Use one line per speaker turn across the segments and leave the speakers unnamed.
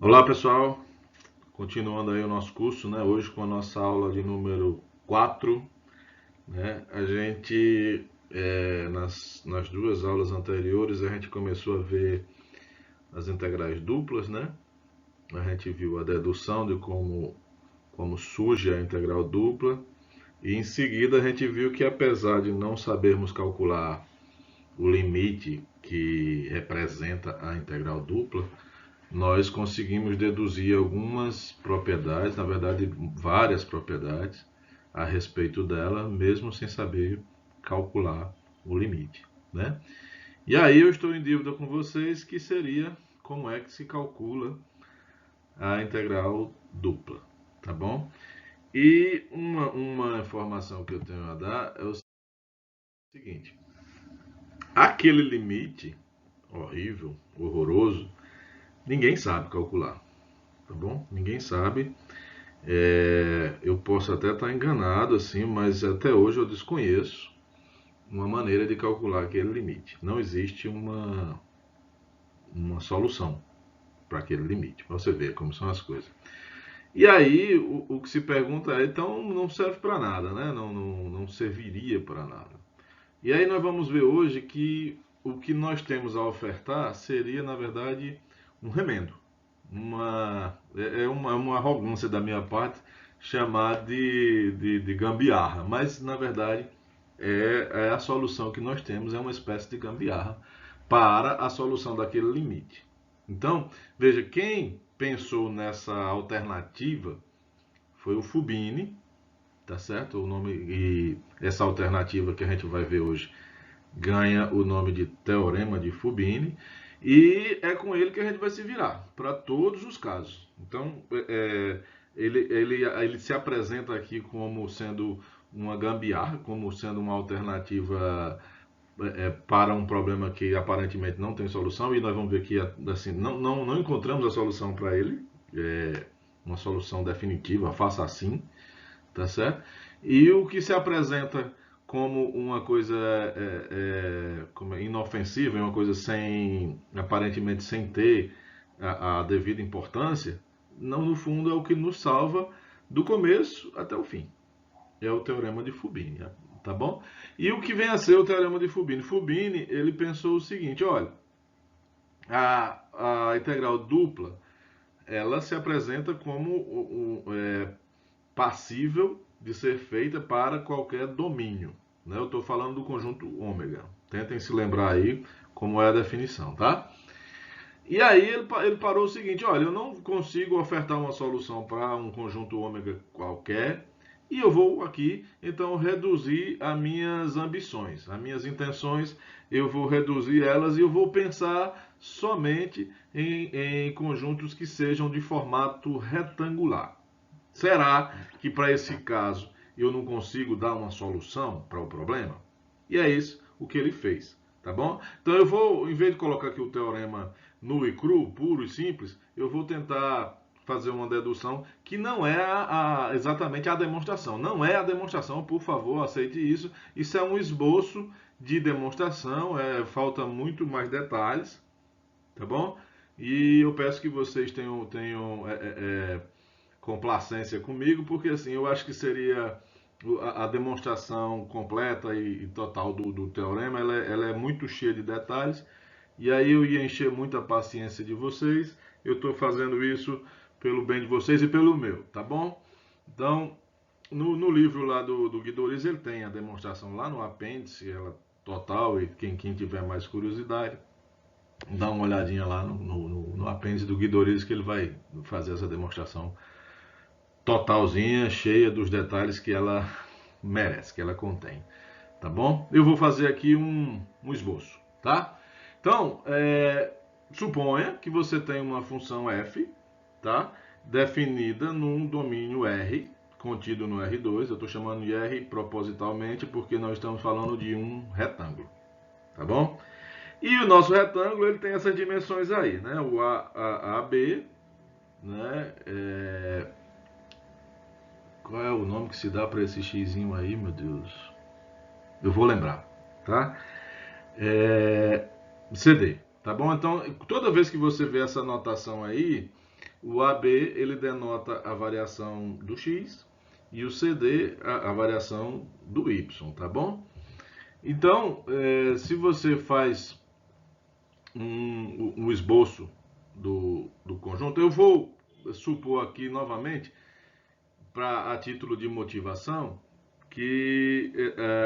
Olá pessoal, continuando aí o nosso curso, né? Hoje com a nossa aula de número 4, né? A gente, nas duas aulas anteriores, a gente começou a ver as integrais duplas, né? A gente viu a dedução de como surge a integral dupla e em seguida a gente viu que apesar de não sabermos calcular o limite que representa a integral dupla, nós conseguimos deduzir algumas propriedades, na verdade, várias propriedades a respeito dela, mesmo sem saber calcular o limite, né? E aí eu estou em dúvida com vocês que seria como é que se calcula a integral dupla, tá bom? E uma informação que eu tenho a dar é o seguinte: aquele limite horrível, horroroso, ninguém sabe calcular, tá bom? Ninguém sabe. Eu posso até estar enganado, assim, mas até hoje eu desconheço uma maneira de calcular aquele limite. Não existe uma solução para aquele limite, para você ver como são as coisas. E aí, o que se pergunta é, então não serve para nada, né? Não serviria para nada. E aí nós vamos ver hoje que o que nós temos a ofertar seria, na verdade, um remendo. Uma arrogância da minha parte chamar de gambiarra, mas na verdade é a solução que nós temos, é uma espécie de gambiarra para a solução daquele limite. Então, veja, quem pensou nessa alternativa foi o Fubini, tá certo? O nome e essa alternativa que a gente vai ver hoje ganha o nome de Teorema de Fubini, e é com ele que a gente vai se virar para todos os casos. Então, ele se apresenta aqui como sendo uma gambiarra, como sendo uma alternativa para um problema que aparentemente não tem solução, e nós vamos ver que assim, não encontramos a solução para ele, uma solução definitiva, faça assim, tá certo? E o que se apresenta como uma coisa como inofensiva, uma coisa sem aparentemente sem ter a devida importância, não no fundo é o que nos salva do começo até o fim. É o teorema de Fubini, tá bom? E o que vem a ser o teorema de Fubini? Fubini ele pensou o seguinte: olha, a integral dupla ela se apresenta como passível de ser feita para qualquer domínio. Né? Eu estou falando do conjunto ômega. Tentem se lembrar aí como é a definição, tá? E aí ele parou o seguinte: olha, eu não consigo ofertar uma solução para um conjunto ômega qualquer, e eu vou aqui então reduzir as minhas ambições, as minhas intenções, eu vou reduzir elas e eu vou pensar somente em conjuntos que sejam de formato retangular. Será que para esse caso eu não consigo dar uma solução para o problema? E é isso o que ele fez, tá bom? Então eu vou, em vez de colocar aqui o teorema nu e cru, puro e simples, eu vou tentar fazer uma dedução que não é exatamente a demonstração. Não é a demonstração, por favor, aceite isso. Isso é um esboço de demonstração, falta muito mais detalhes, tá bom? E eu peço que vocês tenham complacência comigo, porque assim, eu acho que seria a demonstração completa e total do teorema, ela é muito cheia de detalhes, e aí eu ia encher muita paciência de vocês. Eu estou fazendo isso pelo bem de vocês e pelo meu, tá bom? Então, no livro lá do Guidoriz, ele tem a demonstração lá no apêndice, ela total, e quem tiver mais curiosidade, dá uma olhadinha lá no apêndice do Guidoriz, que ele vai fazer essa demonstração totalzinha, cheia dos detalhes que ela merece, que ela contém. Tá bom? Eu vou fazer aqui um esboço, tá? Então, suponha que você tem uma função f, tá? Definida num domínio R, contido no R2. Eu estou chamando de R propositalmente porque nós estamos falando de um retângulo, tá bom? E o nosso retângulo ele tem essas dimensões aí, né? O AB, né? Qual é o nome que se dá para esse xizinho aí, meu Deus? Eu vou lembrar, tá? CD, tá bom? Então, toda vez que você vê essa anotação aí, O AB ele denota a variação do x e o CD a variação do y, tá bom? Então, se você faz um esboço do conjunto, eu vou supor aqui novamente, a título de motivação, que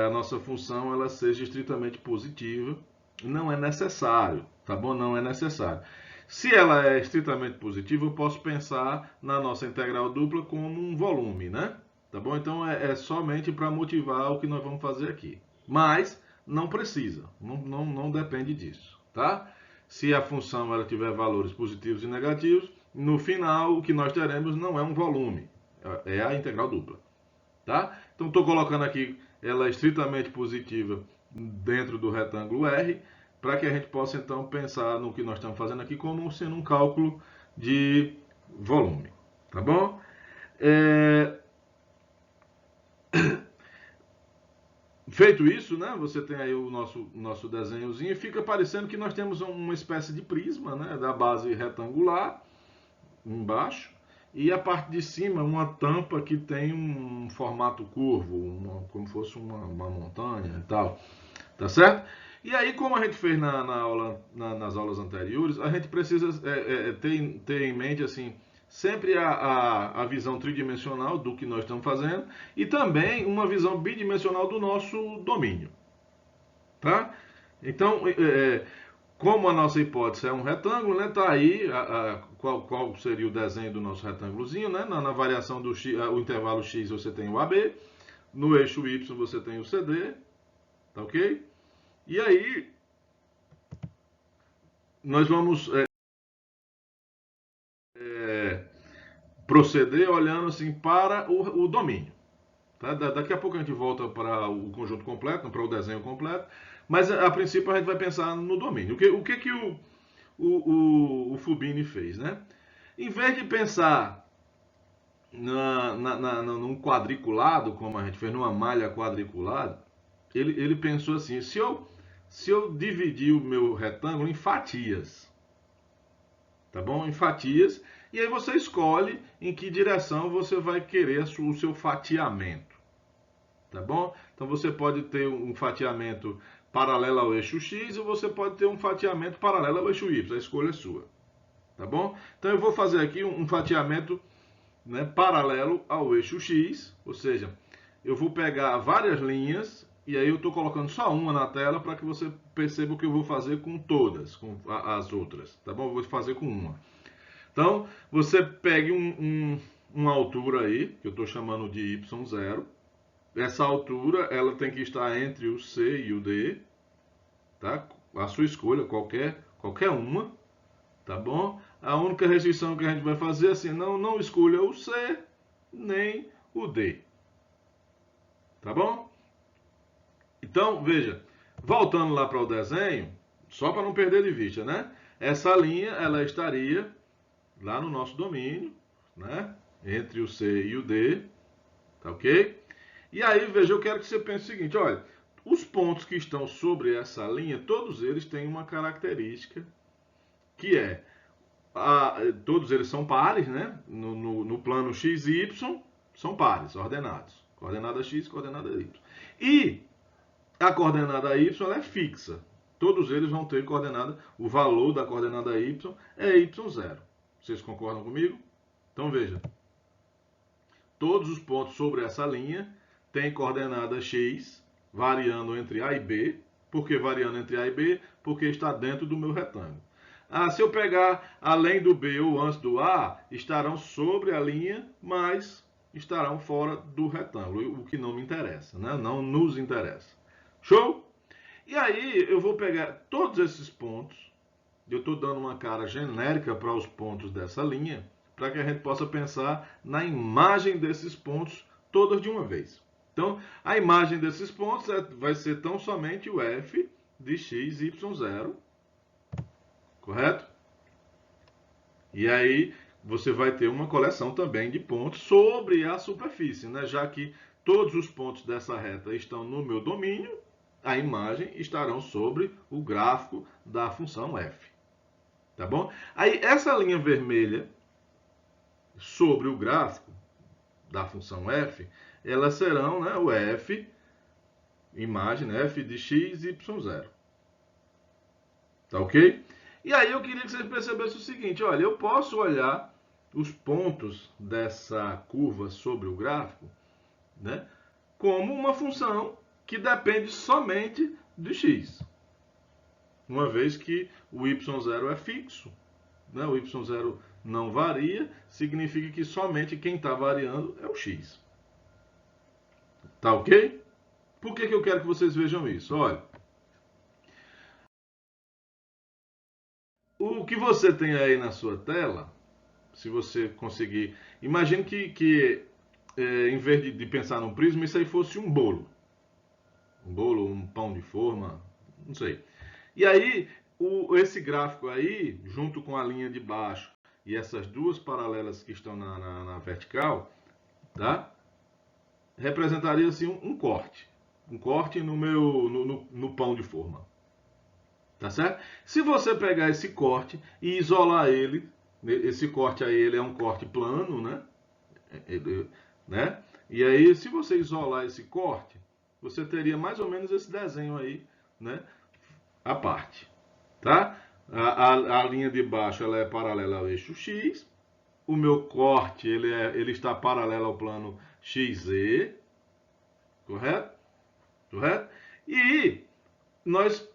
a nossa função ela seja estritamente positiva. Não é necessário, tá bom? Não é necessário. Se ela é estritamente positiva, eu posso pensar na nossa integral dupla como um volume, né? Tá bom? Então é somente para motivar o que nós vamos fazer aqui. Mas não precisa, não depende disso, tá? Se a função ela tiver valores positivos e negativos, no final o que nós teremos não é um volume, é a integral dupla, tá? Então estou colocando aqui ela é estritamente positiva dentro do retângulo R, para que a gente possa então pensar no que nós estamos fazendo aqui como sendo um cálculo de volume, tá bom? Feito isso, né, você tem aí o nosso desenhozinho e fica parecendo que nós temos uma espécie de prisma, né, da base retangular embaixo e a parte de cima uma tampa que tem um formato curvo, como fosse uma montanha e tal, tá certo? E aí, como a gente fez nas aulas anteriores, a gente precisa ter em mente assim sempre a visão tridimensional do que nós estamos fazendo e também uma visão bidimensional do nosso domínio, tá? Então, como a nossa hipótese é um retângulo, né? Tá aí qual seria o desenho do nosso retângulozinho, né? Na variação do x, o intervalo x você tem o AB, no eixo y você tem o CD, tá ok? E aí nós vamos proceder olhando assim para o domínio. Tá? Daqui a pouco a gente volta para o conjunto completo, para o desenho completo, mas a princípio a gente vai pensar no domínio. O que o Fubini fez, né? Em vez de pensar num quadriculado, como a gente fez, numa malha quadriculada, ele pensou assim: se eu dividir o meu retângulo em fatias, tá bom? Em fatias, e aí você escolhe em que direção você vai querer o seu fatiamento, tá bom? Então você pode ter um fatiamento paralelo ao eixo X ou você pode ter um fatiamento paralelo ao eixo Y, a escolha é sua, tá bom? Então eu vou fazer aqui um fatiamento, né, paralelo ao eixo X, ou seja, eu vou pegar várias linhas e aí eu estou colocando só uma na tela para que você perceba o que eu vou fazer com todas, com as outras, tá bom? Eu vou fazer com uma. Então, você pegue uma altura aí, que eu estou chamando de y0. Essa altura, ela tem que estar entre o C e o D, tá? A sua escolha, qualquer uma, tá bom? A única restrição que a gente vai fazer é assim, não escolha o C nem o D, tá bom? Então, veja, voltando lá para o desenho, só para não perder de vista, né? Essa linha, ela estaria lá no nosso domínio, né? Entre o C e o D, tá ok? E aí, veja, eu quero que você pense o seguinte, olha, os pontos que estão sobre essa linha, todos eles têm uma característica que é, todos eles são pares, né? No plano x e y, são pares, ordenados. Coordenada x, coordenada y. E a coordenada y é fixa. Todos eles vão ter coordenada, o valor da coordenada y é y0. Vocês concordam comigo? Então veja, todos os pontos sobre essa linha têm coordenada x, variando entre A e B. Por que variando entre A e B? Porque está dentro do meu retângulo. Se eu pegar além do B ou antes do A, estarão sobre a linha, mas estarão fora do retângulo, o que não me interessa, né? Não nos interessa. Show? E aí eu vou pegar todos esses pontos, eu estou dando uma cara genérica para os pontos dessa linha, para que a gente possa pensar na imagem desses pontos todas de uma vez. Então, a imagem desses pontos vai ser tão somente o f de x, y0, correto? E aí você vai ter uma coleção também de pontos sobre a superfície, né? Já que todos os pontos dessa reta estão no meu domínio, a imagem estarão sobre o gráfico da função f. Tá bom? Aí essa linha vermelha sobre o gráfico da função f, elas serão, né, o f, imagem, né, f de x, y0. Tá ok? E aí eu queria que vocês percebessem o seguinte, olha, eu posso olhar os pontos dessa curva sobre o gráfico, né, como uma função que depende somente de x. Uma vez que o y0 é fixo, né, o y0 não varia, significa que somente quem está variando é o x. Tá ok? Por que eu quero que vocês vejam isso? Olha, o que você tem aí na sua tela, se você conseguir, imagine que em vez de pensar num prisma, isso aí fosse um bolo. Um bolo, um pão de forma, não sei. E aí, esse gráfico aí, junto com a linha de baixo e essas duas paralelas que estão na vertical, tá? Representaria assim um corte. Um corte no pão de forma. Tá certo? Se você pegar esse corte e isolar ele, esse corte aí ele é um corte plano, né? Né? E aí, se você isolar esse corte, você teria mais ou menos esse desenho aí, né? A parte, tá? A linha de baixo ela é paralela ao eixo X. O meu corte ele está paralelo ao plano XZ, correto? Correto? E nós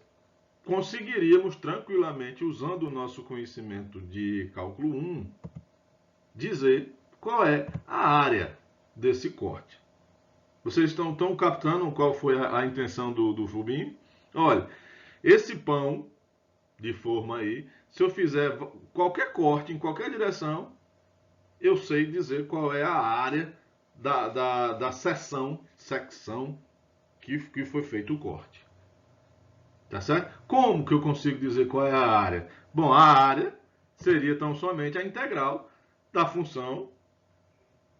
conseguiríamos tranquilamente, usando o nosso conhecimento de cálculo 1, dizer qual é a área desse corte. Vocês estão captando qual foi a intenção do Fubini? Olha, esse pão de forma aí, se eu fizer qualquer corte em qualquer direção, eu sei dizer qual é a área da secção que foi feito o corte. Tá certo? Como que eu consigo dizer qual é a área? Bom, a área seria tão somente a integral da função,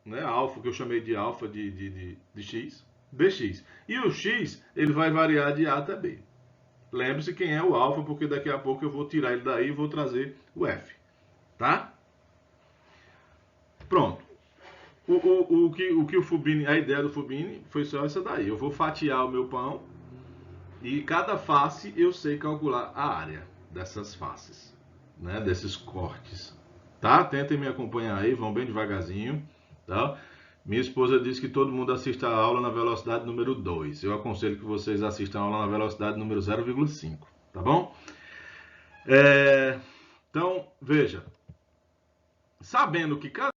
né, alfa, que eu chamei de alfa de x, dx. E o x, ele vai variar de a até b. Lembre-se quem é o alfa, porque daqui a pouco eu vou tirar ele daí e vou trazer o f. Tá? Pronto. O que o Fubini, a ideia do Fubini foi só essa daí. Eu vou fatiar o meu pão e cada face eu sei calcular a área dessas faces, né, desses cortes. Tá? Tentem me acompanhar aí, vão bem devagarzinho. Tá? Minha esposa disse que todo mundo assista a aula na velocidade número 2. Eu aconselho que vocês assistam a aula na velocidade número 0,5. Tá bom? Então, veja. Sabendo que cada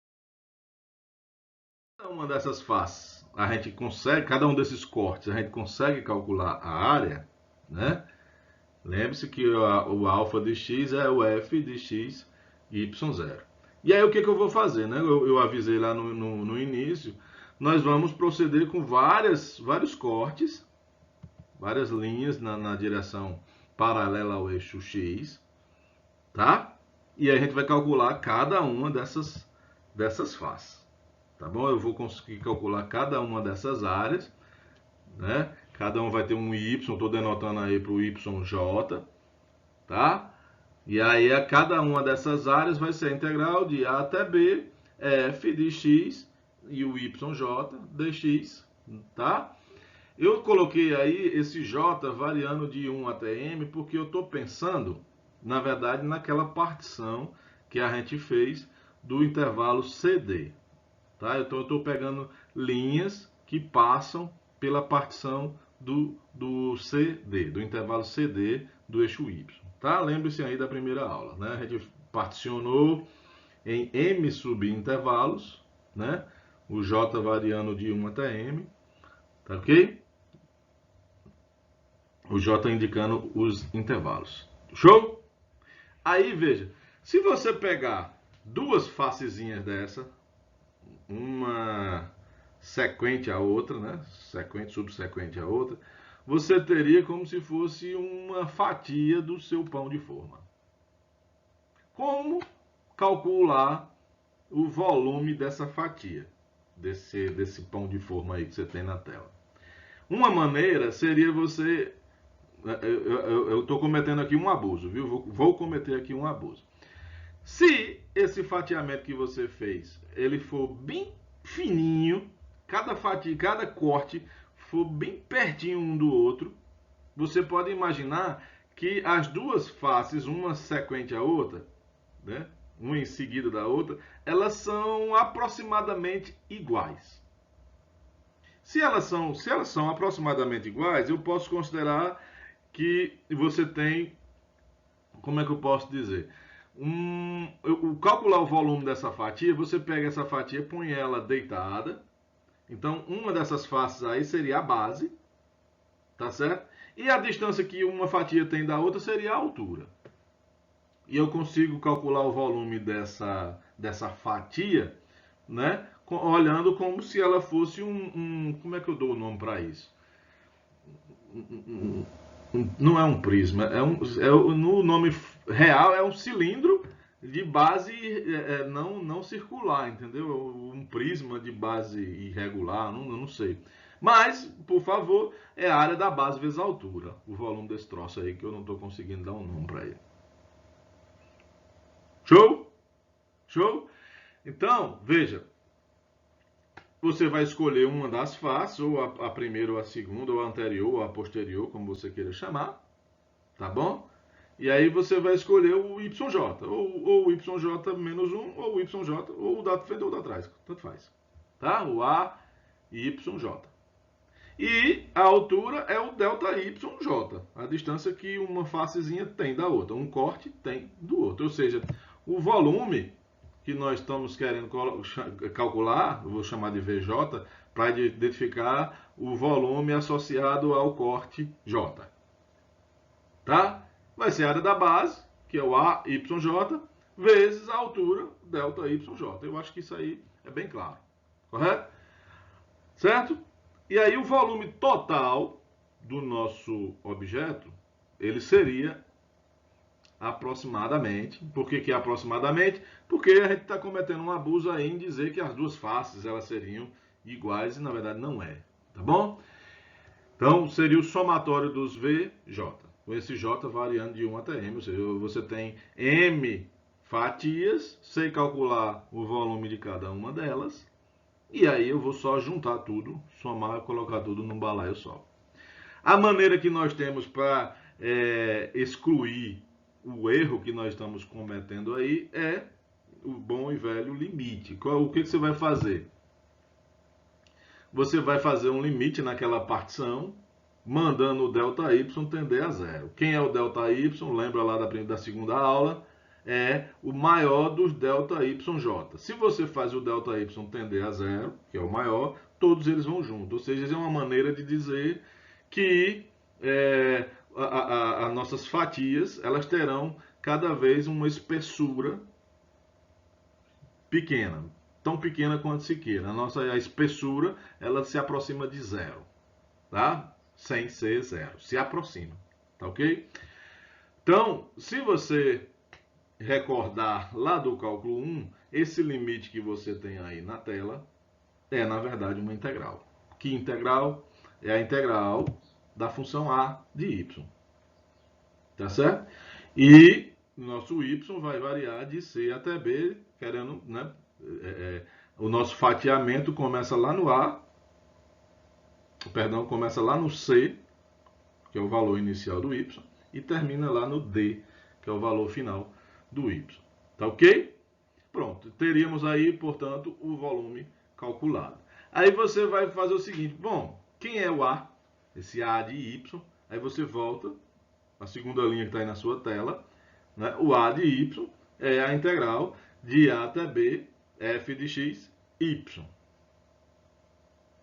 uma dessas faces, a gente consegue, cada um desses cortes, a gente consegue calcular a área, né? Lembre-se que o alfa de x é o f de x y0. E aí o que eu vou fazer, né? Eu avisei lá no início, nós vamos proceder com vários cortes, várias linhas na direção paralela ao eixo x, tá? E aí a gente vai calcular cada uma dessas faces. Tá bom? Eu vou conseguir calcular cada uma dessas áreas, né? Cada um vai ter um y, estou denotando aí para o yj, tá? E aí a cada uma dessas áreas vai ser a integral de a até b, f de x e o yj dx, tá? Eu coloquei aí esse j variando de 1 até m porque eu estou pensando, na verdade, naquela partição que a gente fez do intervalo CD. Tá? Então eu estou pegando linhas que passam pela partição do CD, do intervalo CD do eixo Y. Tá? Lembre-se aí da primeira aula. Né? A gente particionou em M subintervalos, né? O J variando de 1 até M. Tá ok? O J indicando os intervalos. Show? Aí veja, se você pegar duas facezinhas dessa, uma sequente à outra, né? Sequente, subsequente à outra, você teria como se fosse uma fatia do seu pão de forma. Como calcular o volume dessa fatia, desse pão de forma aí que você tem na tela? Uma maneira seria você... Eu estou cometendo aqui um abuso, viu? Vou cometer aqui um abuso. Se esse fatiamento que você fez, ele for bem fininho, cada fatia, cada corte for bem pertinho um do outro, você pode imaginar que as duas faces, uma sequente à outra, né, uma em seguida da outra, elas são aproximadamente iguais. Se elas são aproximadamente iguais, eu posso considerar que você tem, como é que eu posso dizer? Calcular o volume dessa fatia, você pega essa fatia, põe ela deitada. Então, uma dessas faces aí seria a base, tá certo? E a distância que uma fatia tem da outra seria a altura. E eu consigo calcular o volume dessa fatia, né? Olhando como se ela fosse como é que eu dou o nome para isso? Não é um prisma, no nome real é um cilindro de base não circular, entendeu? Um prisma de base irregular, não sei. Mas, por favor, é a área da base vezes a altura, o volume desse troço aí, que eu não estou conseguindo dar um nome para ele. Show? Show? Então, veja, você vai escolher uma das faces, ou a primeira, ou a segunda, ou a anterior, ou a posterior, como você queira chamar, tá bom? E aí você vai escolher o YJ, ou o YJ menos 1, ou o YJ, ou o da frente ou o da trás, tanto faz. Tá? O A e YJ. E a altura é o delta YJ, a distância que uma facezinha tem da outra, um corte tem do outro. Ou seja, o volume que nós estamos querendo calcular, eu vou chamar de VJ, para identificar o volume associado ao corte J. Tá? Vai ser a área da base, que é o AYJ, vezes a altura delta YJ. Eu acho que isso aí é bem claro. Correto? Certo? E aí o volume total do nosso objeto, ele seria aproximadamente. Por que aproximadamente? Porque a gente está cometendo um abuso aí em dizer que as duas faces elas seriam iguais e na verdade não é. Tá bom? Então seria o somatório dos VJ. Com esse J variando de 1 até M, ou seja, você tem M fatias, sei calcular o volume de cada uma delas, e aí eu vou só juntar tudo, somar e colocar tudo num balaio só. A maneira que nós temos para excluir o erro que nós estamos cometendo aí é o bom e velho limite. O que você vai fazer? Você vai fazer um limite naquela partição, mandando o ΔY tender a zero. Quem é o ΔY? Lembra lá da segunda aula? É o maior dos ΔYJ. Se você faz o ΔY tender a zero, que é o maior, todos eles vão junto. Ou seja, é uma maneira de dizer que as nossas fatias elas terão cada vez uma espessura pequena, tão pequena quanto se queira. A espessura ela se aproxima de zero, tá? Sem ser zero, se aproxima, tá ok? Então, se você recordar lá do cálculo 1, esse limite que você tem aí na tela é, na verdade, uma integral. Que integral? É a integral da função a de y. Tá certo? E nosso y vai variar de c até b, querendo, né? O nosso fatiamento começa lá no a, começa lá no c, que é o valor inicial do y, e termina lá no d, que é o valor final do y. Tá ok? Pronto, teríamos aí, portanto, o volume calculado. Aí você vai fazer o seguinte, bom, quem é o A? Esse A de Y, aí você volta, a segunda linha que está aí na sua tela, né? O A de Y é a integral de A até B, f de x, y.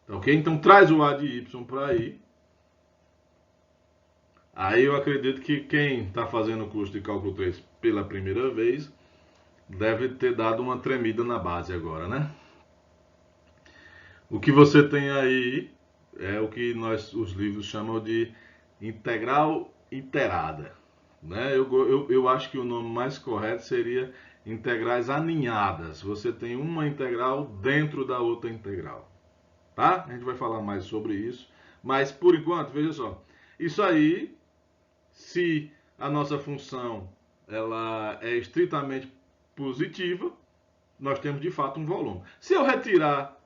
Tá ok? Então traz o A de Y para aí. Aí eu acredito que quem está fazendo o curso de cálculo 3 pela primeira vez deve ter dado uma tremida na base agora, né? O que você tem aí é o que os livros chamam de integral iterada. Né? Eu acho que o nome mais correto seria integrais aninhadas. Você tem uma integral dentro da outra integral. Tá? A gente vai falar mais sobre isso. Mas, por enquanto, veja só. Isso aí, se a nossa função ela é estritamente positiva, nós temos de fato um volume. Se eu retirar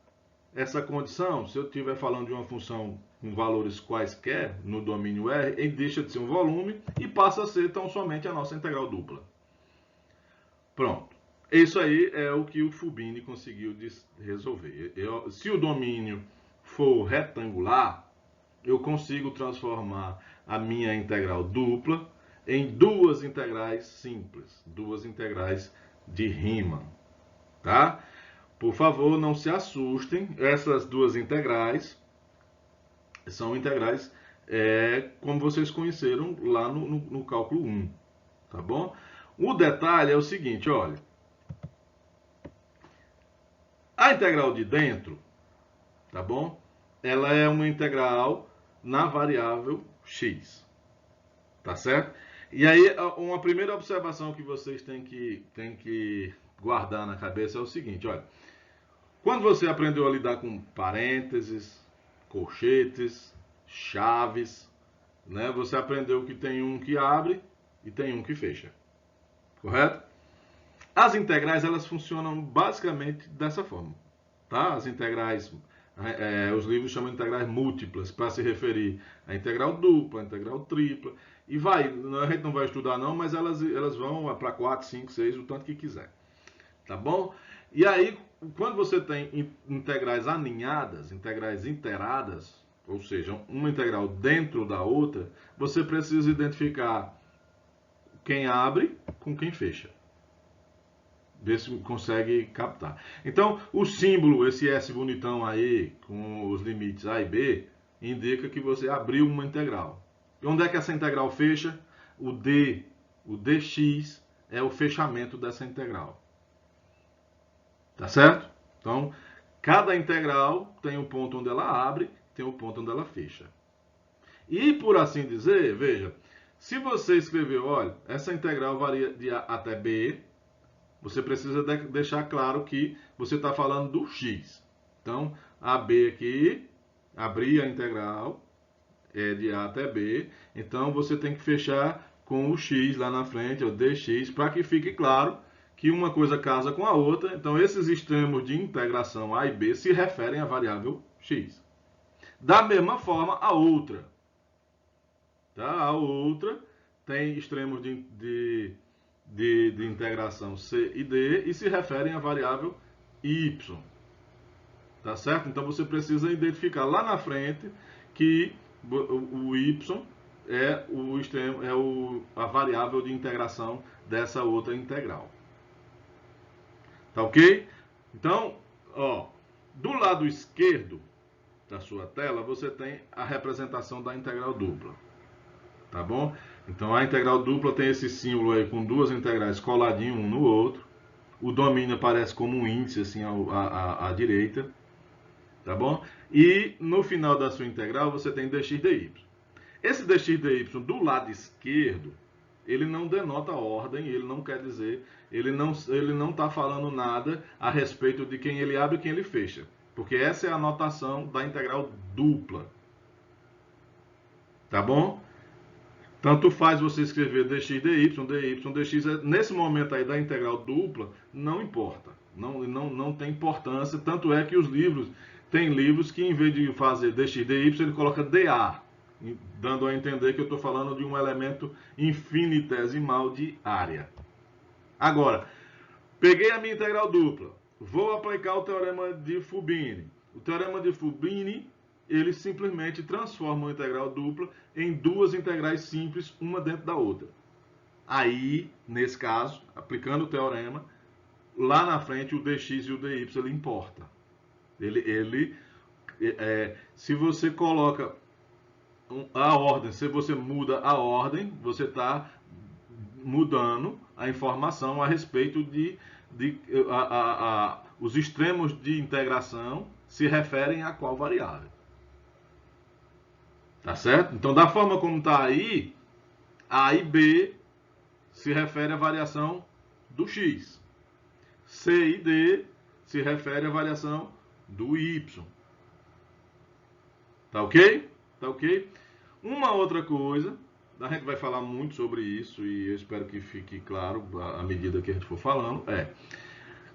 essa condição, se eu estiver falando de uma função com valores quaisquer no domínio R, ele deixa de ser um volume e passa a ser tão somente a nossa integral dupla. Pronto. Isso aí é o que o Fubini conseguiu resolver. Se o domínio for retangular, eu consigo transformar a minha integral dupla em duas integrais simples, duas integrais de Riemann, tá? Por favor, não se assustem, essas duas integrais são integrais como vocês conheceram lá no cálculo 1, tá bom? O detalhe é o seguinte, olha, a integral de dentro, tá bom? Ela é uma integral na variável x, tá certo? E aí, uma primeira observação que vocês têm que guardar na cabeça é o seguinte, olha, quando você aprendeu a lidar com parênteses, colchetes, chaves, né, você aprendeu que tem um que abre e tem um que fecha, correto? As integrais, elas funcionam basicamente dessa forma, tá? As integrais, os livros chamam de integrais múltiplas, para se referir à integral dupla, à integral tripla, e vai, a gente não vai estudar não, mas elas vão para 4, 5, 6, o tanto que quiser, tá bom? E aí, quando você tem integrais aninhadas, integrais inteiradas, ou seja, uma integral dentro da outra, você precisa identificar quem abre com quem fecha. Ver se consegue captar. Então, o símbolo, esse S bonitão aí, com os limites A e B, indica que você abriu uma integral. E onde é que essa integral fecha? O dx é o fechamento dessa integral. Tá certo? Então, cada integral tem um ponto onde ela abre, tem um ponto onde ela fecha. E, por assim dizer, veja, se você escreveu, olha, essa integral varia de A até B, você precisa deixar claro que você está falando do x. Então, AB aqui, abrir a integral, é de A até B. Então, você tem que fechar com o x lá na frente, o dx, para que fique claro que uma coisa casa com a outra. Então, esses extremos de integração A e B se referem à variável x. Da mesma forma, a outra. Tá? A outra tem extremos de integração C e D e se referem à variável y. Tá certo? Então você precisa identificar lá na frente que o y é o extremo, a variável de integração dessa outra integral. Tá ok? Então, ó, do lado esquerdo da sua tela você tem a representação da integral dupla. Tá bom? Então a integral dupla tem esse símbolo aí com duas integrais coladinho um no outro. O domínio aparece como um índice assim à direita. Tá bom? E no final da sua integral você tem dx dy. Esse dx dy do lado esquerdo, ele não denota ordem, ele não quer dizer, ele não está falando nada a respeito de quem ele abre e quem ele fecha. Porque essa é a notação da integral dupla. Tá bom? Tanto faz você escrever dx dy, dx, nesse momento aí da integral dupla, não importa. Não tem importância, tanto é que os livros, tem livros que em vez de fazer dx dy, ele coloca dA, dando a entender que eu estou falando de um elemento infinitesimal de área. Agora, peguei a minha integral dupla, vou aplicar o teorema de Fubini. O teorema de Fubini, ele simplesmente transforma uma integral dupla em duas integrais simples, uma dentro da outra. Aí, nesse caso, aplicando o teorema, lá na frente o dx e o dy ele importa. Se você coloca a ordem, se você muda a ordem, você está mudando a informação a respeito os extremos de integração se referem a qual variável. Tá certo? Então, da forma como está aí, A e B se refere à variação do x. C e D se refere à variação do y. Tá ok? Tá ok? Uma outra coisa a gente vai falar muito sobre isso e eu espero que fique claro à medida que a gente for falando.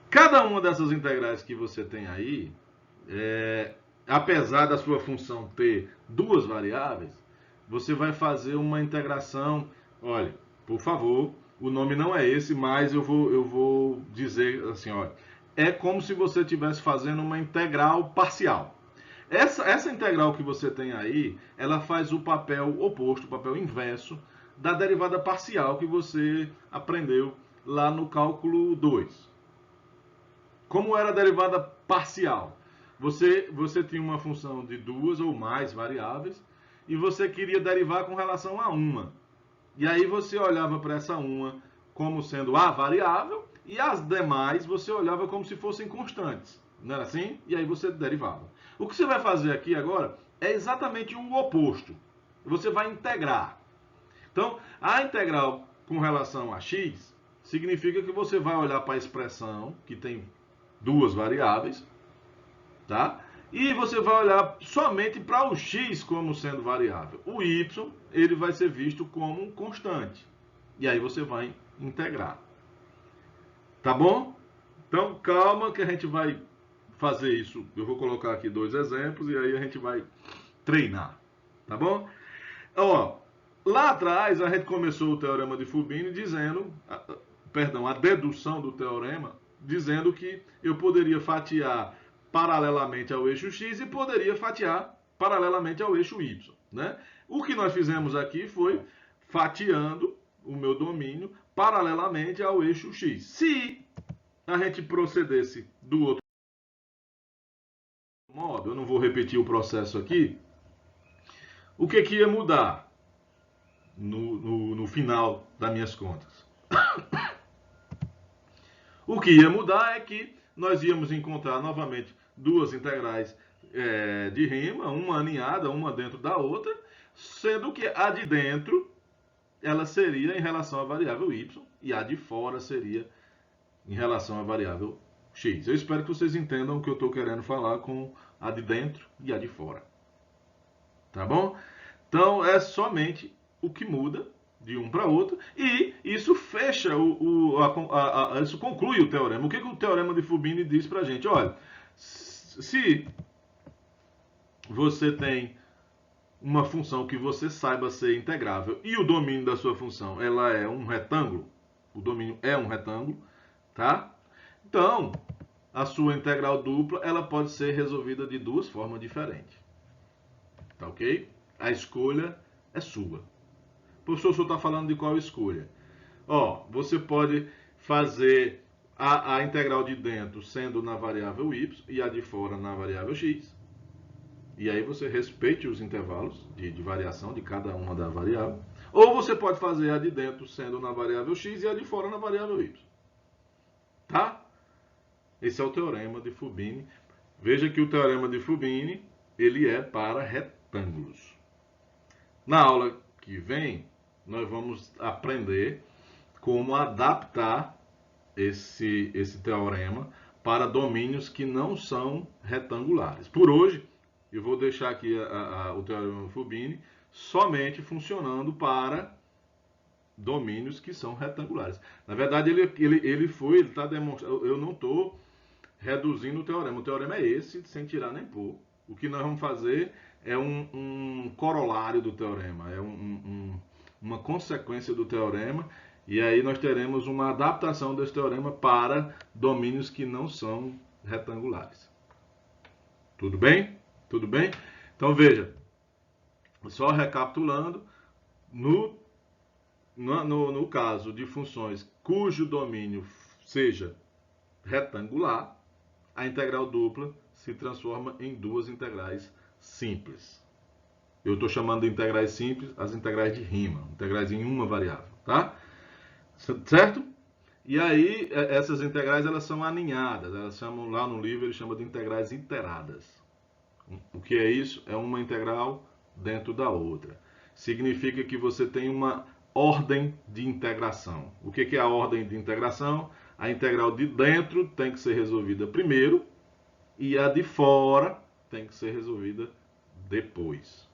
Cada uma dessas integrais que você tem aí, apesar da sua função ter duas variáveis, você vai fazer uma integração. Olha, por favor, o nome não é esse, mas eu vou dizer assim, olha, é como se você estivesse fazendo uma integral parcial. Essa integral que você tem aí, ela faz o papel oposto, o papel inverso da derivada parcial que você aprendeu lá no cálculo 2. Como era a derivada parcial? Você tinha uma função de duas ou mais variáveis e você queria derivar com relação a uma. E aí você olhava para essa uma como sendo a variável e as demais você olhava como se fossem constantes. Não era assim? E aí você derivava. O que você vai fazer aqui agora é exatamente o oposto. Você vai integrar. Então, a integral com relação a x significa que você vai olhar para a expressão que tem duas variáveis, tá? E você vai olhar somente para o x como sendo variável. O y, ele vai ser visto como um constante. E aí você vai integrar. Tá bom? Então, calma que a gente vai fazer isso. Eu vou colocar aqui dois exemplos e aí a gente vai treinar. Tá bom? Ó, lá atrás a gente começou o teorema de Fubini dizendo, a dedução do teorema, dizendo que eu poderia fatiar paralelamente ao eixo x e poderia fatiar paralelamente ao eixo y, né? O que nós fizemos aqui foi fatiando o meu domínio paralelamente ao eixo x. Se a gente procedesse do outro modo, eu não vou repetir o processo aqui, o que ia mudar no final das minhas contas? O que ia mudar é que nós íamos encontrar novamente duas integrais de Riemann, uma aninhada, uma dentro da outra, sendo que a de dentro ela seria em relação à variável y e a de fora seria em relação à variável x. Eu espero que vocês entendam o que eu estou querendo falar com a de dentro e a de fora. Tá bom? Então é somente o que muda de um para outro e isso fecha isso conclui o teorema. O que o teorema de Fubini diz para a gente? Olha, se você tem uma função que você saiba ser integrável e o domínio da sua função ela é um retângulo, o domínio é um retângulo, tá? Então a sua integral dupla ela pode ser resolvida de duas formas diferentes, tá ok? A escolha é sua. Professor, o senhor está falando de qual escolha? Ó, você pode fazer a integral de dentro sendo na variável y e a de fora na variável x. E aí você respeite os intervalos de variação de cada uma da variável. Ou você pode fazer a de dentro sendo na variável x e a de fora na variável y. Tá? Esse é o teorema de Fubini. Veja que o teorema de Fubini ele é para retângulos. Na aula que vem, nós vamos aprender como adaptar esse teorema para domínios que não são retangulares. Por hoje, eu vou deixar aqui o teorema de Fubini somente funcionando para domínios que são retangulares. Na verdade, ele está demonstrando. Eu não estou reduzindo o teorema. O teorema é esse, sem tirar nem pôr. O que nós vamos fazer é um corolário do teorema, é uma consequência do teorema, e aí nós teremos uma adaptação desse teorema para domínios que não são retangulares. Tudo bem? Tudo bem? Então veja, só recapitulando, no caso de funções cujo domínio seja retangular, a integral dupla se transforma em duas integrais simples. Eu estou chamando de integrais simples as integrais de Riemann, integrais em uma variável, tá? Certo? E aí, essas integrais elas são aninhadas, elas chamam lá no livro, ele chama de integrais iteradas. O que é isso? É uma integral dentro da outra. Significa que você tem uma ordem de integração. O que é a ordem de integração? A integral de dentro tem que ser resolvida primeiro e a de fora tem que ser resolvida depois.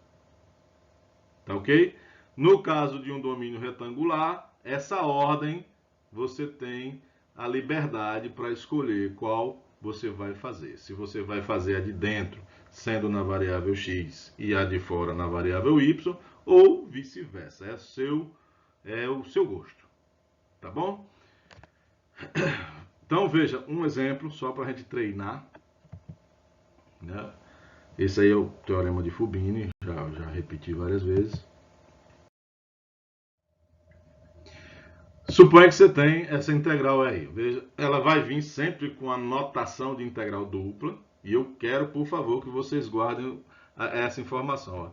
Tá ok? No caso de um domínio retangular, essa ordem você tem a liberdade para escolher qual você vai fazer. Se você vai fazer a de dentro sendo na variável x e a de fora na variável y, ou vice-versa. É o seu gosto. Tá bom? Então veja, um exemplo só para a gente treinar. Né? Esse aí é o teorema de Fubini, já repeti várias vezes. Suponha que você tem essa integral aí. Veja, ela vai vir sempre com a notação de integral dupla. E eu quero, por favor, que vocês guardem essa informação.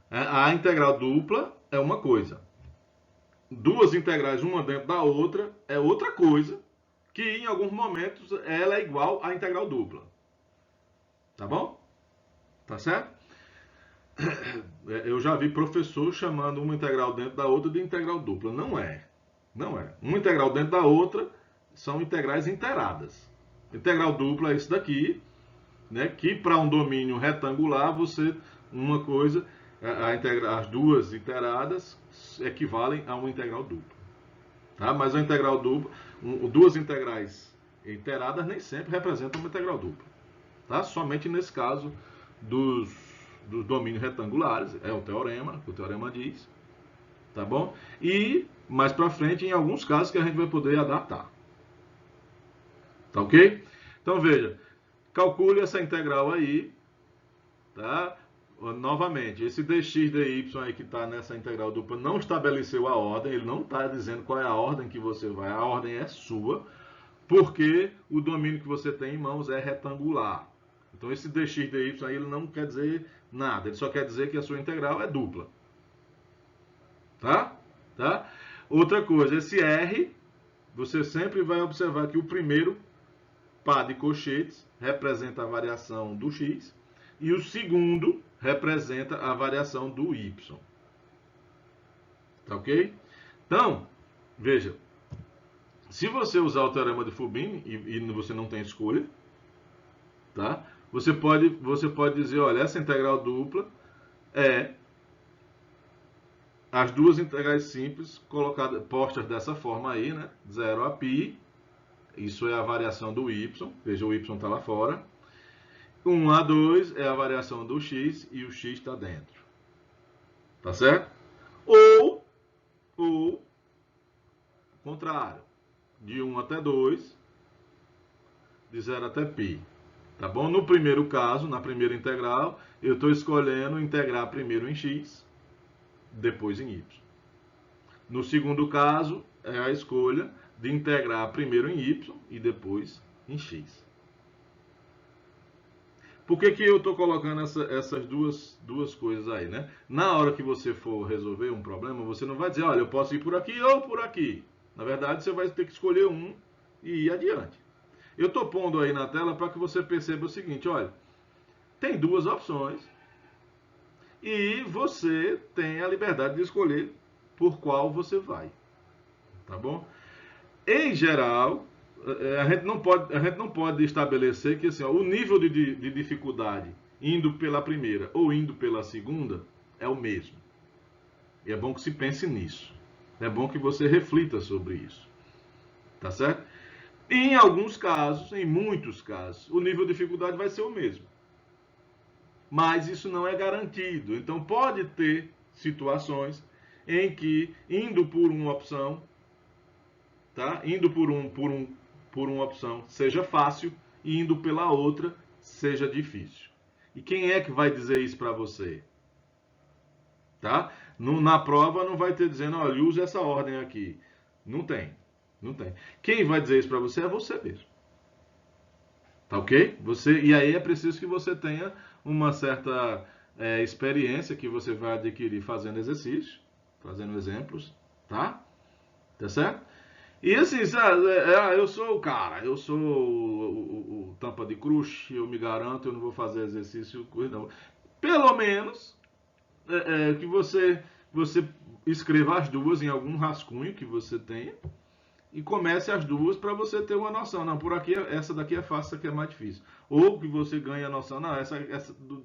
A integral dupla é uma coisa. Duas integrais, uma dentro da outra, é outra coisa, que em alguns momentos ela é igual à integral dupla. Tá bom? Tá certo? Eu já vi professor chamando uma integral dentro da outra de integral dupla. Não é. Não é. Uma integral dentro da outra são integrais inteiradas. Integral dupla é isso daqui, né? Que para um domínio retangular, uma coisa, as duas inteiradas equivalem a uma integral dupla. Tá? Mas a integral dupla, duas integrais inteiradas nem sempre representam uma integral dupla. Tá? Somente nesse caso dos domínios retangulares, é o teorema, que o teorema diz. Tá bom? E mais para frente, em alguns casos que a gente vai poder adaptar. Tá ok? Então veja, calcule essa integral aí, tá? Novamente, esse dx dy aí que está nessa integral dupla não estabeleceu a ordem, ele não está dizendo qual é a ordem que você vai, a ordem é sua, porque o domínio que você tem em mãos é retangular. Então esse dx dy aí ele não quer dizer nada, ele só quer dizer que a sua integral é dupla. Tá? Tá? Outra coisa, esse R, você sempre vai observar que o primeiro par de colchetes representa a variação do x e o segundo representa a variação do y. Tá ok? Então, veja, se você usar o teorema de Fubini e você não tem escolha, tá? Você pode dizer, olha, essa integral dupla é as duas integrais simples postas dessa forma aí, né? 0 a π, isso é a variação do y, veja, o y está lá fora. 1 a 2 é a variação do x e o x está dentro. Tá certo? Ou, contrário, de 1 até 2, de 0 até π. Tá bom? No primeiro caso, na primeira integral, eu estou escolhendo integrar primeiro em x, depois em y. No segundo caso, é a escolha de integrar primeiro em y e depois em x. Por que eu estou colocando essas duas coisas aí, né? Na hora que você for resolver um problema, você não vai dizer, olha, eu posso ir por aqui ou por aqui. Na verdade, você vai ter que escolher um e ir adiante. Eu estou pondo aí na tela para que você perceba o seguinte, olha, tem duas opções e você tem a liberdade de escolher por qual você vai. Tá bom? Em geral, a gente não pode estabelecer que assim, ó, o nível de dificuldade indo pela primeira ou indo pela segunda é o mesmo. E é bom que se pense nisso. É bom que você reflita sobre isso. Tá certo? Em alguns casos, em muitos casos, o nível de dificuldade vai ser o mesmo. Mas isso não é garantido. Então pode ter situações em que, indo por uma opção, tá? Indo por uma opção seja fácil e indo pela outra seja difícil. E quem é que vai dizer isso para você? Tá? Na prova não vai ter dizendo, olha, use essa ordem aqui. Não tem. Não tem. Quem vai dizer isso para você é você mesmo. Tá ok? E aí é preciso que você tenha uma certa experiência que você vai adquirir fazendo exercícios, fazendo exemplos, tá? Tá certo? E assim, eu sou o cara, eu sou o tampa de crush, eu me garanto, eu não vou fazer exercício, não. Pelo menos que você escreva as duas em algum rascunho que você tenha e comece as duas para você ter uma noção. Não, por aqui essa daqui é fácil, essa aqui é mais difícil. Ou que você ganhe a noção, não, essa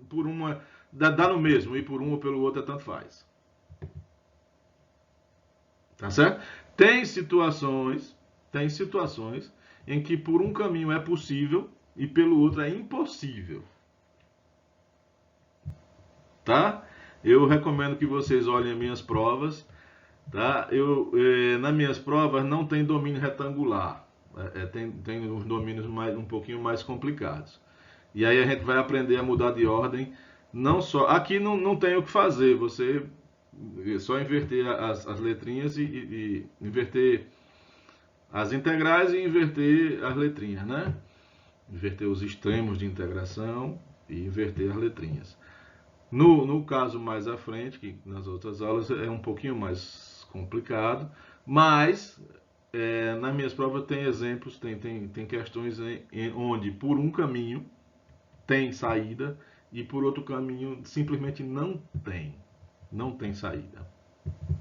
por uma dá no mesmo, e por um ou pelo outro é tanto faz. Tá certo? Tem situações em que por um caminho é possível e pelo outro é impossível. Tá? Eu recomendo que vocês olhem as minhas provas. Tá? Nas minhas provas não tem domínio retangular. Tem os domínios um pouquinho mais complicados. E aí a gente vai aprender a mudar de ordem. Não só. Aqui não tem o que fazer. Você só inverter as letrinhas e inverter as integrais e inverter as letrinhas, né? Inverter os extremos de integração e inverter as letrinhas. No caso mais à frente, que nas outras aulas é um pouquinho mais complicado, mas nas minhas provas tem exemplos, tem questões onde por um caminho tem saída e por outro caminho simplesmente não tem saída.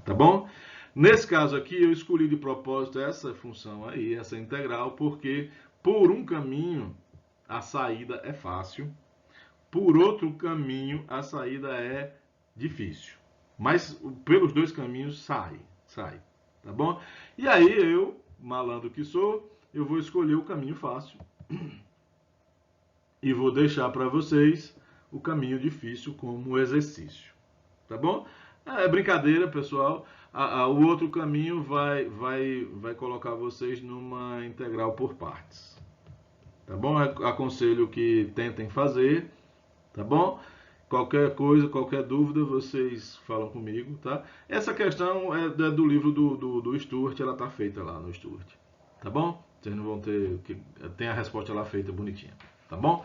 Tá bom? Nesse caso aqui eu escolhi de propósito essa função aí, essa integral, porque por um caminho a saída é fácil, por outro caminho a saída é difícil. Mas pelos dois caminhos sai, tá bom? E aí eu, malandro que sou, eu vou escolher o caminho fácil e vou deixar para vocês o caminho difícil como exercício, tá bom? É brincadeira, pessoal. O outro caminho vai colocar vocês numa integral por partes, tá bom? Aconselho que tentem fazer, tá bom? Qualquer coisa, qualquer dúvida, vocês falam comigo, tá? Essa questão é do livro do Stuart, ela tá feita lá no Stuart, tá bom? Vocês não vão ter... Tem a resposta lá feita bonitinha, tá bom?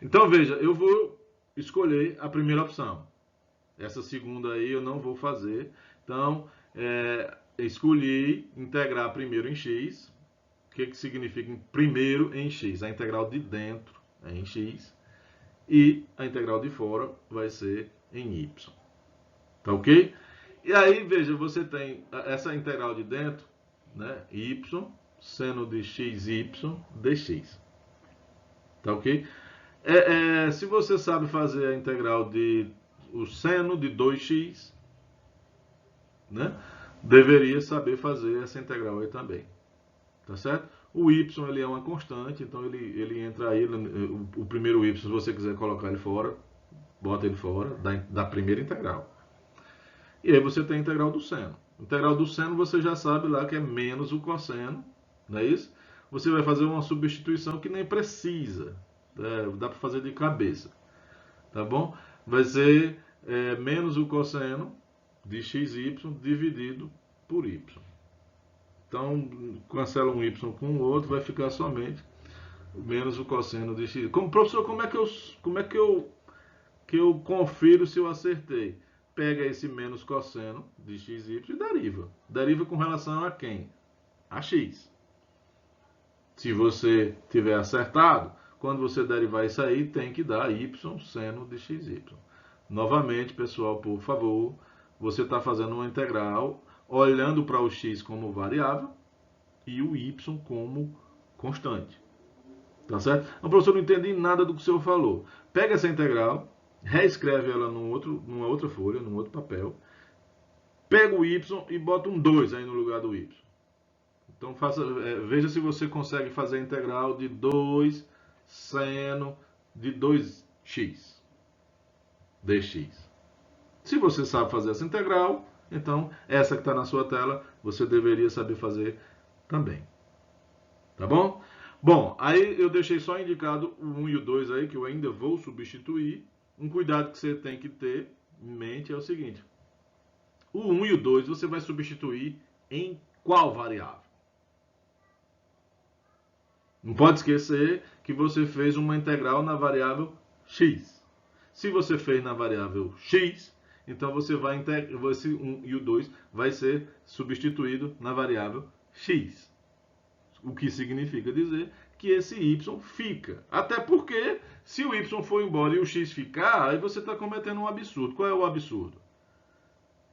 Então, veja, eu vou escolher a primeira opção. Essa segunda aí eu não vou fazer. Então, escolhi integrar primeiro em x. O que significa primeiro em x? A integral de dentro é em x. E a integral de fora vai ser em y. Tá ok? E aí, veja, você tem essa integral de dentro, né? Y, seno de xy, dx. Tá ok? Se você sabe fazer a integral o seno de 2x, né? Deveria saber fazer essa integral aí também. Tá certo? O y ele é uma constante, então ele entra aí, o primeiro y, se você quiser colocar ele fora, bota ele fora da primeira integral. E aí você tem a integral do seno. A integral do seno você já sabe lá que é menos o cosseno, não é isso? Você vai fazer uma substituição que nem precisa, dá para fazer de cabeça, tá bom? Vai ser menos o cosseno de xy dividido por y. Então, cancela um y com o outro, vai ficar somente menos o cosseno de x. Professor, como é que eu confiro se eu acertei? Pega esse menos cosseno de xy e deriva. Deriva com relação a quem? A x. Se você tiver acertado, quando você derivar isso aí, tem que dar y seno de xy. Novamente, pessoal, por favor, você está fazendo uma integral olhando para o x como variável e o y como constante. Tá certo? Então, professor, não entendi nada do que o senhor falou. Pega essa integral, reescreve ela numa outra folha, num outro papel, pega o y e bota um 2 aí no lugar do y. Então, veja se você consegue fazer a integral de 2 seno de 2x dx. Se você sabe fazer essa integral, então essa que está na sua tela, você deveria saber fazer também. Tá bom? Bom, aí eu deixei só indicado o 1 e o 2 aí, que eu ainda vou substituir. Um cuidado que você tem que ter em mente é o seguinte. O 1 e o 2 você vai substituir em qual variável? Não pode esquecer que você fez uma integral na variável x. Se você fez na variável x, então você vai integrar, esse 1 e o 2 vai ser substituído na variável x. O que significa dizer que esse y fica. Até porque, se o y for embora e o x ficar, aí você está cometendo um absurdo. Qual é o absurdo?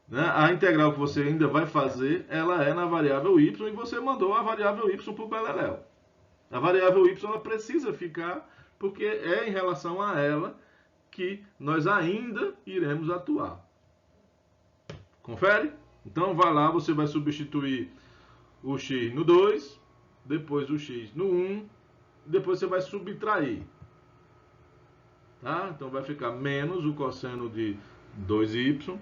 Né? A integral que você ainda vai fazer, ela é na variável y e você mandou a variável y para o beleléu. A variável y ela precisa ficar porque é em relação a ela que nós ainda iremos atuar. Confere? Então vai lá, você vai substituir o x no 2, depois o x no 1, depois você vai subtrair. Tá? Então vai ficar menos o cosseno de 2y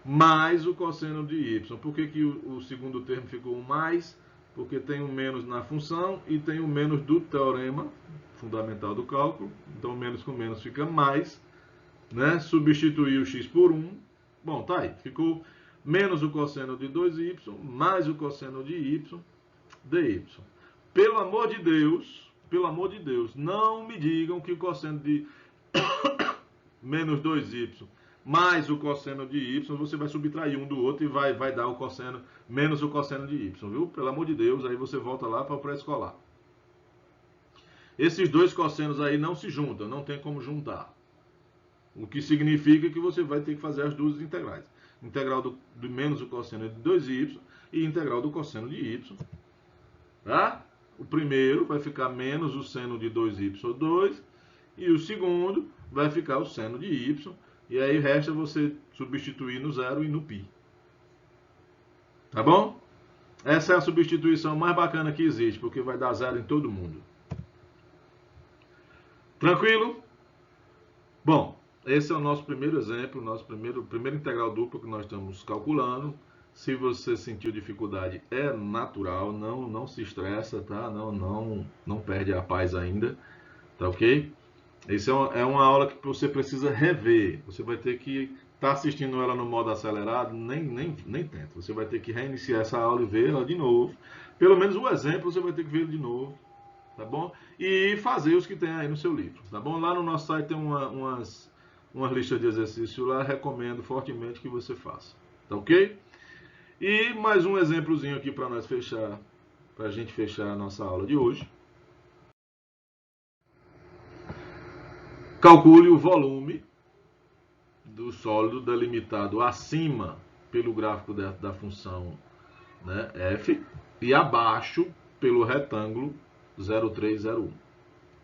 mais o cosseno de y. Por que, que o segundo termo ficou um mais? Porque tem um menos na função e tem o menos do teorema fundamental do cálculo. Então menos com menos fica mais. Né? Substituir o x por 1. Bom, tá aí. Ficou menos o cosseno de 2y mais o cosseno de y dy. Pelo amor de Deus, não me digam que o cosseno de menos 2y mais o cosseno de y, você vai subtrair um do outro e vai dar o cosseno menos o cosseno de y, viu? Pelo amor de Deus, aí você volta lá para o pré-escolar. Esses dois cossenos aí não se juntam, não tem como juntar. O que significa que você vai ter que fazer as duas integrais. Integral do menos o cosseno de 2y e integral do cosseno de y. Tá? O primeiro vai ficar menos o seno de 2y2 e o segundo vai ficar o seno de y. E aí resta você substituir no zero e no π. Tá bom? Essa é a substituição mais bacana que existe, porque vai dar zero em todo mundo. Tranquilo? Bom, esse é o nosso primeiro exemplo, nosso primeiro integral duplo que nós estamos calculando. Se você sentiu dificuldade, é natural, não se estressa, tá? Não perde a paz ainda, tá ok? Isso é uma aula que você precisa rever. Você vai ter que estar assistindo ela no modo acelerado, nem tenta. Você vai ter que reiniciar essa aula e ver ela de novo. Pelo menos o exemplo você vai ter que ver de novo, tá bom? E fazer os que tem aí no seu livro, tá bom? Lá no nosso site tem umas listas de exercícios lá, recomendo fortemente que você faça, tá ok? E mais um exemplozinho aqui para nós fechar, para a gente fechar a nossa aula de hoje. Calcule o volume do sólido delimitado acima pelo gráfico da função, né, f e abaixo pelo retângulo 0301.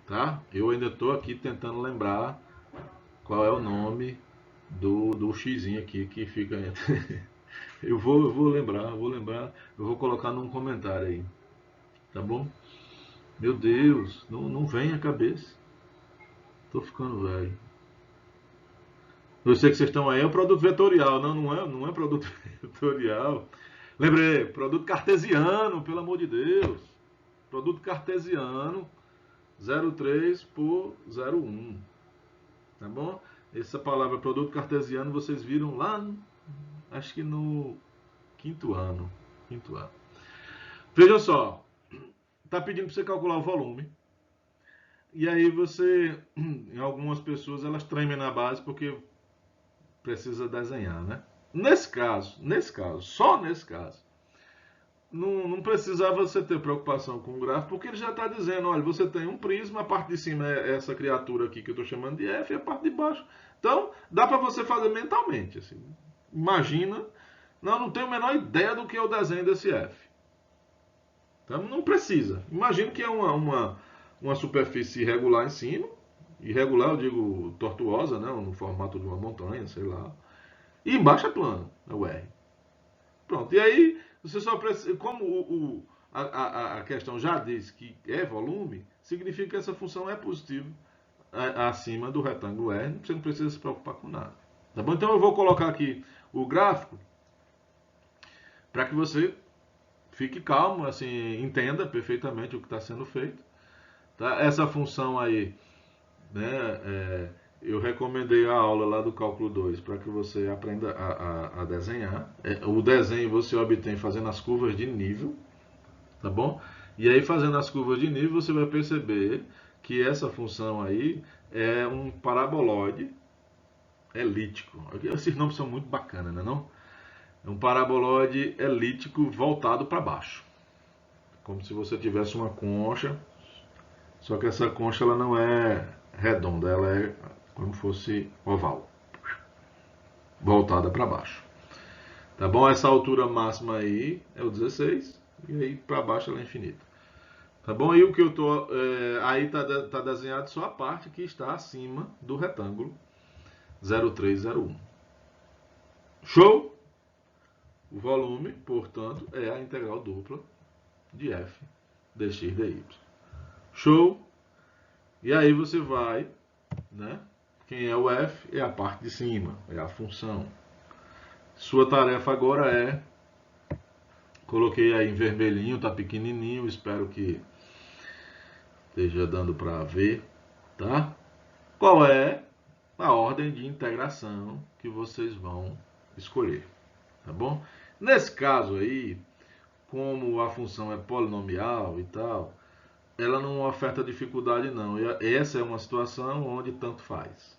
Tá? Eu ainda estou aqui tentando lembrar qual é o nome do xizinho aqui que fica entre... eu vou lembrar, eu vou colocar num comentário aí, tá bom? Meu Deus, não vem à cabeça. Tô ficando velho. Eu sei que vocês estão aí, é o produto vetorial. Não é produto vetorial. Lembrei, produto cartesiano, pelo amor de Deus. Produto cartesiano 03 por 01. Tá bom? Essa palavra produto cartesiano vocês viram lá, acho que no quinto ano. Vejam só, tá pedindo para você calcular o volume. E aí você, em algumas pessoas, elas tremem na base porque precisa desenhar, né? Nesse caso, só nesse caso, não precisava você ter preocupação com o gráfico, porque ele já está dizendo, olha, você tem um prisma, a parte de cima é essa criatura aqui que eu estou chamando de F, e a parte de baixo. Então, dá para você fazer mentalmente, assim. Imagina, não tenho a menor ideia do que é o desenho desse F. Então, não precisa. Imagina que é uma superfície irregular em cima. Irregular, eu digo tortuosa, né? No formato de uma montanha, sei lá. E embaixo é plano, é o R. Pronto. E aí, você só precisa... Como a questão já diz que é volume, significa que essa função é positiva acima do retângulo R. Você não precisa se preocupar com nada. Tá bom? Então eu vou colocar aqui o gráfico para que você fique calmo, assim, entenda perfeitamente o que está sendo feito. Tá? Essa função aí, né, eu recomendei a aula lá do cálculo 2 para que você aprenda a desenhar. O desenho você obtém fazendo as curvas de nível, tá bom? E aí fazendo as curvas de nível você vai perceber que essa função aí é um paraboloide elíptico. Esses nomes são muito bacanas, né, não? É um paraboloide elíptico voltado para baixo. Como se você tivesse uma concha, só que essa concha ela não é redonda, ela é como se fosse oval, voltada para baixo. Tá bom? Essa altura máxima aí é o 16 e aí para baixo ela é infinita. Tá bom? E o que eu tô aí tá desenhado só a parte que está acima do retângulo 0301. Show? O volume, portanto, é a integral dupla de f dx dy. Show? E aí você vai, né? Quem é o f? É a parte de cima, é a função. Sua tarefa agora é, coloquei aí em vermelhinho, tá pequenininho, espero que esteja dando para ver, tá? Qual é a ordem de integração que vocês vão escolher, tá bom? Nesse caso aí, como a função é polinomial e tal, ela não oferta dificuldade não. E essa é uma situação onde tanto faz.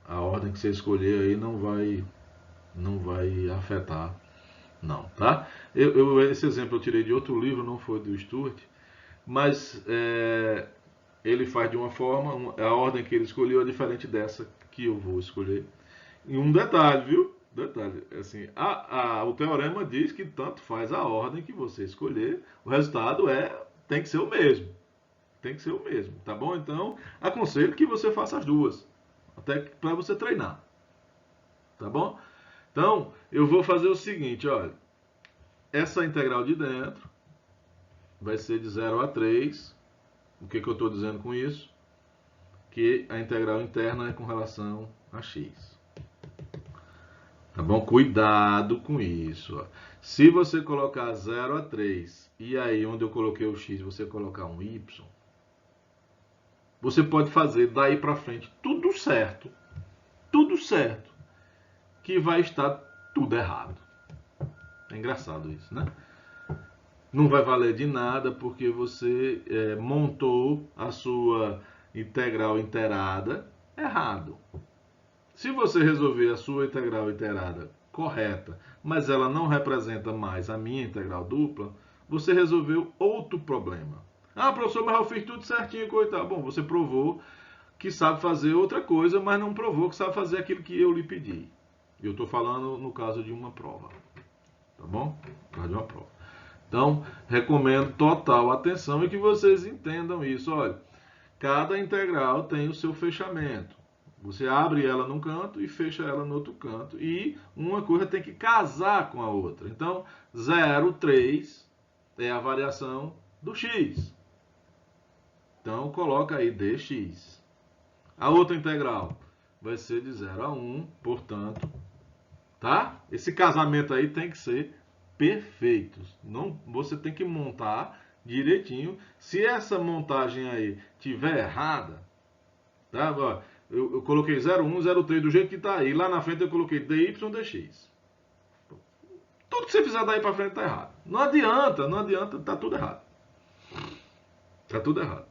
A ordem que você escolher aí não vai afetar não, tá? Esse exemplo eu tirei de outro livro, não foi do Stuart, mas ele faz de uma forma, a ordem que ele escolheu é diferente dessa que eu vou escolher. E um detalhe, viu? Detalhe, assim, o teorema diz que tanto faz a ordem que você escolher, o resultado tem que ser o mesmo. Tem que ser o mesmo, tá bom? Então, aconselho que você faça as duas, até para você treinar, tá bom? Então, eu vou fazer o seguinte, olha, essa integral de dentro vai ser de 0 a 3. O que eu estou dizendo com isso? Que a integral interna é com relação a x. Tá bom? Cuidado com isso. Ó. Se você colocar 0 a 3 e aí onde eu coloquei o x você colocar um y, você pode fazer daí para frente tudo certo, que vai estar tudo errado. É engraçado isso, né? Não vai valer de nada porque você montou a sua integral inteirada errado. Se você resolver a sua integral inteirada correta, mas ela não representa mais a minha integral dupla, você resolveu outro problema. Ah, professor, mas eu fiz tudo certinho, coitado. Bom, você provou que sabe fazer outra coisa, mas não provou que sabe fazer aquilo que eu lhe pedi. Eu estou falando no caso de uma prova. Tá bom? No caso de uma prova. Então, recomendo total atenção e que vocês entendam isso. Olha, cada integral tem o seu fechamento. Você abre ela num canto e fecha ela no outro canto. E uma coisa tem que casar com a outra. Então, 0,3 é a variação do x. Então, coloca aí dx. A outra integral vai ser de 0 a 1, portanto, tá? Esse casamento aí tem que ser perfeito. Não, você tem que montar direitinho. Se essa montagem aí tiver errada, tá? Eu coloquei 0,1, 0,3 do jeito que está aí. Lá na frente eu coloquei dy, dx. Tudo que você fizer daí para frente está errado. Não adianta, tá tudo errado. Tá tudo errado.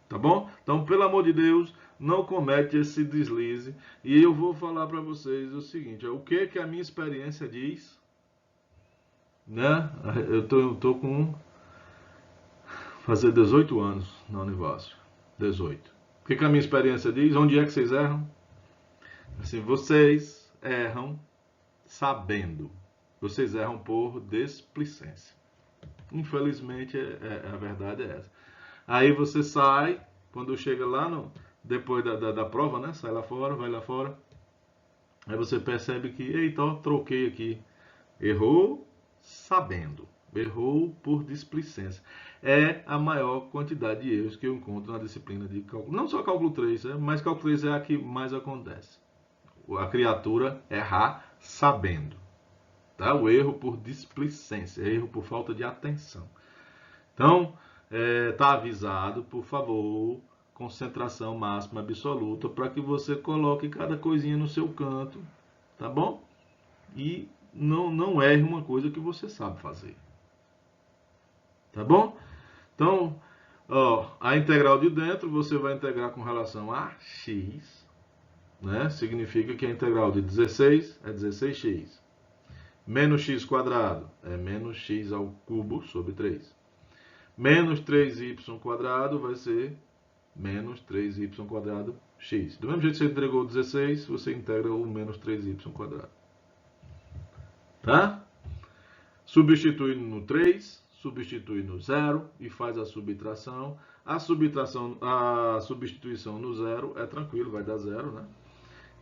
Tá bom? Então, pelo amor de Deus, não comete esse deslize. E eu vou falar para vocês o seguinte, o que a minha experiência diz, né? Eu tô com fazer 18 anos na Univasf. 18. O que a minha experiência diz? Onde é que vocês erram? Assim, vocês erram sabendo. Vocês erram por displicência. Infelizmente, a verdade é essa. Aí você sai, quando chega lá depois da prova, né? Sai lá fora, vai lá fora. Aí você percebe que, eita, ó, troquei aqui. Errou sabendo. Errou por displicência. É a maior quantidade de erros que eu encontro na disciplina de cálculo. Não só cálculo 3, mas cálculo 3 é a que mais acontece. A criatura errar sabendo. Tá? O erro por displicência, erro por falta de atenção. Então, tá avisado, por favor, concentração máxima absoluta para que você coloque cada coisinha no seu canto, tá bom? E não erre uma coisa que você sabe fazer. Tá bom? Então, ó, a integral de dentro você vai integrar com relação a x, né? Significa que a integral de 16 é 16x. Menos x quadrado é menos x ao cubo sobre 3. Menos 3y quadrado vai ser menos 3y quadrado x. Do mesmo jeito que você entregou 16, você integra o menos 3y quadrado. Tá? Substitui no 3, substitui no 0 e faz a subtração. A substituição no 0 é tranquilo, vai dar 0, né?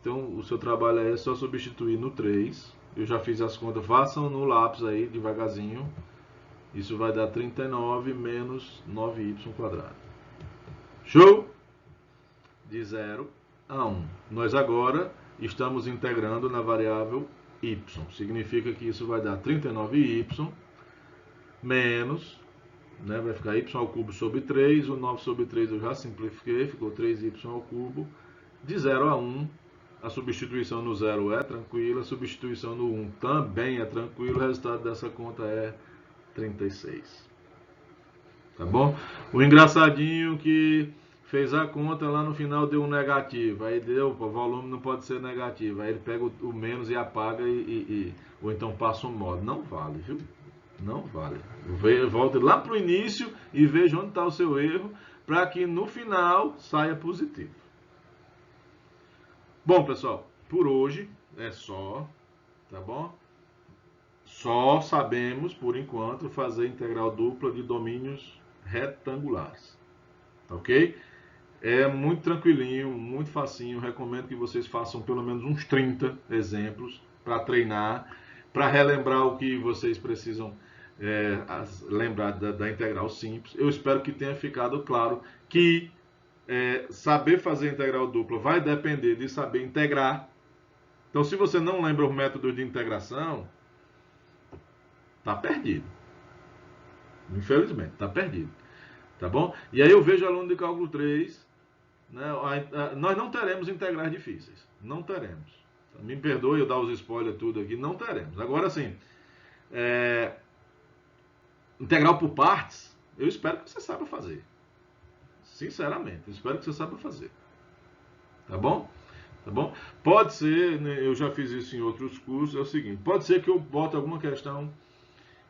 Então, o seu trabalho é só substituir no 3 Eu já fiz as contas, façam no lápis aí, devagarzinho. Isso vai dar 39 menos 9y quadrado. Show? De 0 a 1. Nós agora estamos integrando na variável y. Significa que isso vai dar 39y menos, né, vai ficar y ao cubo sobre 3. O 9 sobre 3 eu já simplifiquei, ficou 3y ao cubo. De 0 a 1, a substituição no 0 é tranquila, a substituição no 1 também é tranquila. O resultado dessa conta é 36. Tá bom? O engraçadinho que fez a conta, lá no final deu um negativo. Aí deu, o volume não pode ser negativo. Aí ele pega o menos e apaga ou então passa um modo. Não vale, viu? Não vale. Volte lá para o início e veja onde está o seu erro, para que no final saia positivo. Bom, pessoal, por hoje é só, tá bom? Só sabemos, por enquanto, fazer integral dupla de domínios retangulares, tá ok? É muito tranquilinho, muito facinho. Recomendo que vocês façam pelo menos uns 30 exemplos para treinar, para relembrar o que vocês precisam lembrar da integral simples. Eu espero que tenha ficado claro que saber fazer integral dupla vai depender de saber integrar. Então, se você não lembra os métodos de integração, tá perdido. Infelizmente, tá perdido. Tá bom? E aí eu vejo aluno de cálculo 3, né, nós não teremos integrais difíceis. Não teremos. Me perdoe eu dar os spoilers tudo aqui, não teremos. Agora sim, integral por partes, eu espero que você saiba fazer. Sinceramente, eu espero que você saiba fazer. Tá bom? Tá bom? Pode ser, né, eu já fiz isso em outros cursos, é o seguinte, pode ser que eu bote alguma questão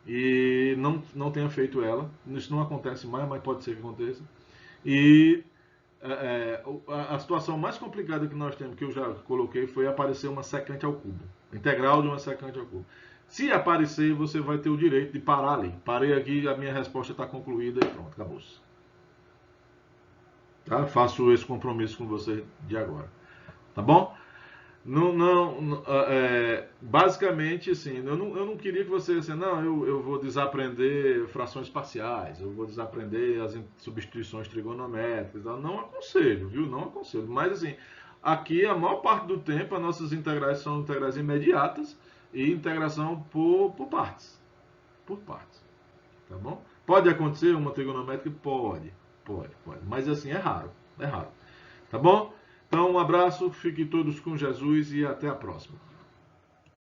e não tenha feito ela. Isso não acontece mais, mas pode ser que aconteça. E a situação mais complicada que nós temos, que eu já coloquei, foi aparecer uma secante ao cubo. Integral de uma secante ao cubo. Se aparecer, você vai ter o direito de parar ali. Parei aqui, a minha resposta está concluída e pronto, acabou-se. Tá? Faço esse compromisso com você de agora. Tá bom? Basicamente, assim, eu não queria que você, assim, não, eu vou desaprender frações parciais, eu vou desaprender as substituições trigonométricas, não aconselho, viu? Não aconselho. Mas, assim, aqui, a maior parte do tempo, as nossas integrais são integrais imediatas e integração por partes. Por partes. Tá bom? Pode acontecer uma trigonométrica? Pode. Mas, assim, é raro. É raro. Tá bom? Então, um abraço, fiquem todos com Jesus e até a próxima.